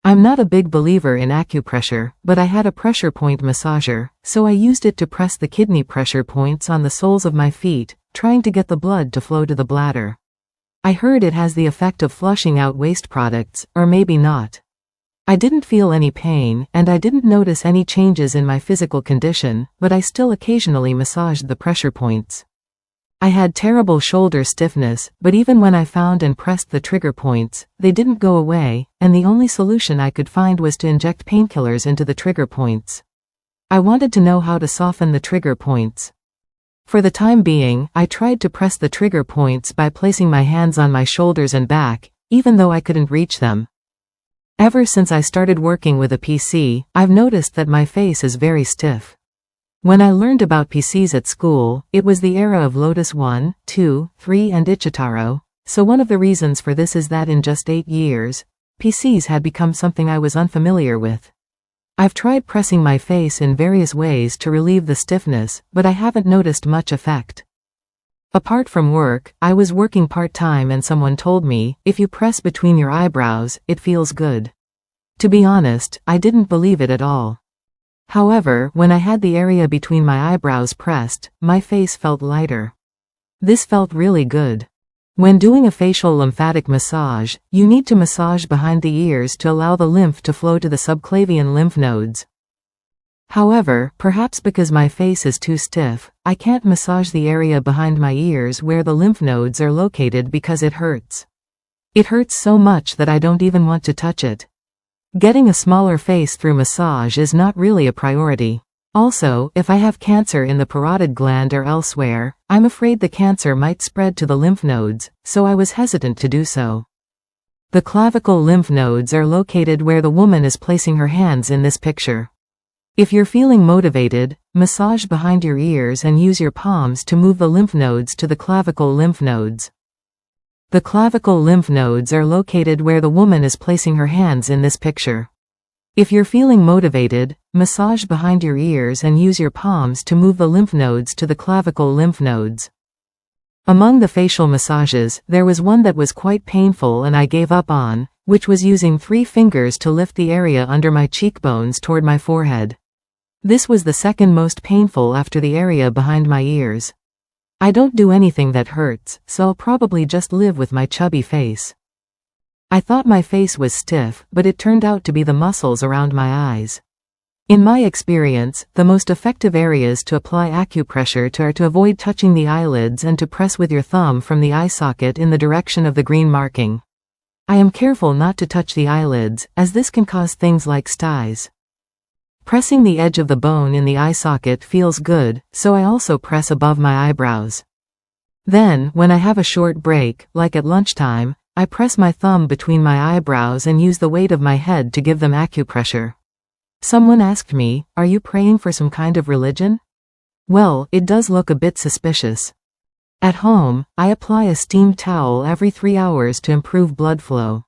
I'm not a big believer in acupressure, but I had a pressure point massager, so I used it to press the kidney pressure points on the soles of my feet, trying to get the blood to flow to the bladder. I heard it has the effect of flushing out waste products, or maybe not. I didn't feel any pain, and I didn't notice any changes in my physical condition, but I still occasionally massaged the pressure points. I had terrible shoulder stiffness, but even when I found and pressed the trigger points, they didn't go away, and the only solution I could find was to inject painkillers into the trigger points. I wanted to know how to soften the trigger points. For the time being, I tried to press the trigger points by placing my hands on my shoulders and back, even though I couldn't reach them. Ever since I started working with a PC, I've noticed that my face is very stiff. When I learned about PCs at school, it was the era of Lotus 1, 2, 3 and Ichitaro, so one of the reasons for this is that in just 8 years, PCs had become something I was unfamiliar with. I've tried pressing my face in various ways to relieve the stiffness, but I haven't noticed much effect. Apart from work, I was working part-time and someone told me, if you press between your eyebrows, it feels good. To be honest, I didn't believe it at all. However, when I had the area between my eyebrows pressed, my face felt lighter. This felt really good. When doing a facial lymphatic massage, you need to massage behind the ears to allow the lymph to flow to the subclavian lymph nodes. However, perhaps because my face is too stiff, I can't massage the area behind my ears where the lymph nodes are located because it hurts. It hurts so much that I don't even want to touch it. Getting a smaller face through massage is not really a priority. Also, if I have cancer in the parotid gland or elsewhere, I'm afraid the cancer might spread to the lymph nodes, so I was hesitant to do so. The clavicle lymph nodes are located where the woman is placing her hands in this picture. If you're feeling motivated, massage behind your ears and use your palms to move the lymph nodes to the clavicle lymph nodes. The clavicle lymph nodes are located where the woman is placing her hands in this picture. If you're feeling motivated, massage behind your ears and use your palms to move the lymph nodes to the clavicle lymph nodes. Among the facial massages, there was one that was quite painful and I gave up on, which was using 3 fingers to lift the area under my cheekbones toward my forehead. This was the second most painful after the area behind my ears. I don't do anything that hurts, so I'll probably just live with my chubby face. I thought my face was stiff, but it turned out to be the muscles around my eyes. In my experience, the most effective areas to apply acupressure to are to avoid touching the eyelids and to press with your thumb from the eye socket in the direction of the green marking. I am careful not to touch the eyelids, as this can cause things like styes. Pressing the edge of the bone in the eye socket feels good, so I also press above my eyebrows. Then, when I have a short break, like at lunchtime, I press my thumb between my eyebrows and use the weight of my head to give them acupressure. Someone asked me, "Are you praying for some kind of religion?" Well, it does look a bit suspicious. At home, I apply a steamed towel every 3 hours to improve blood flow.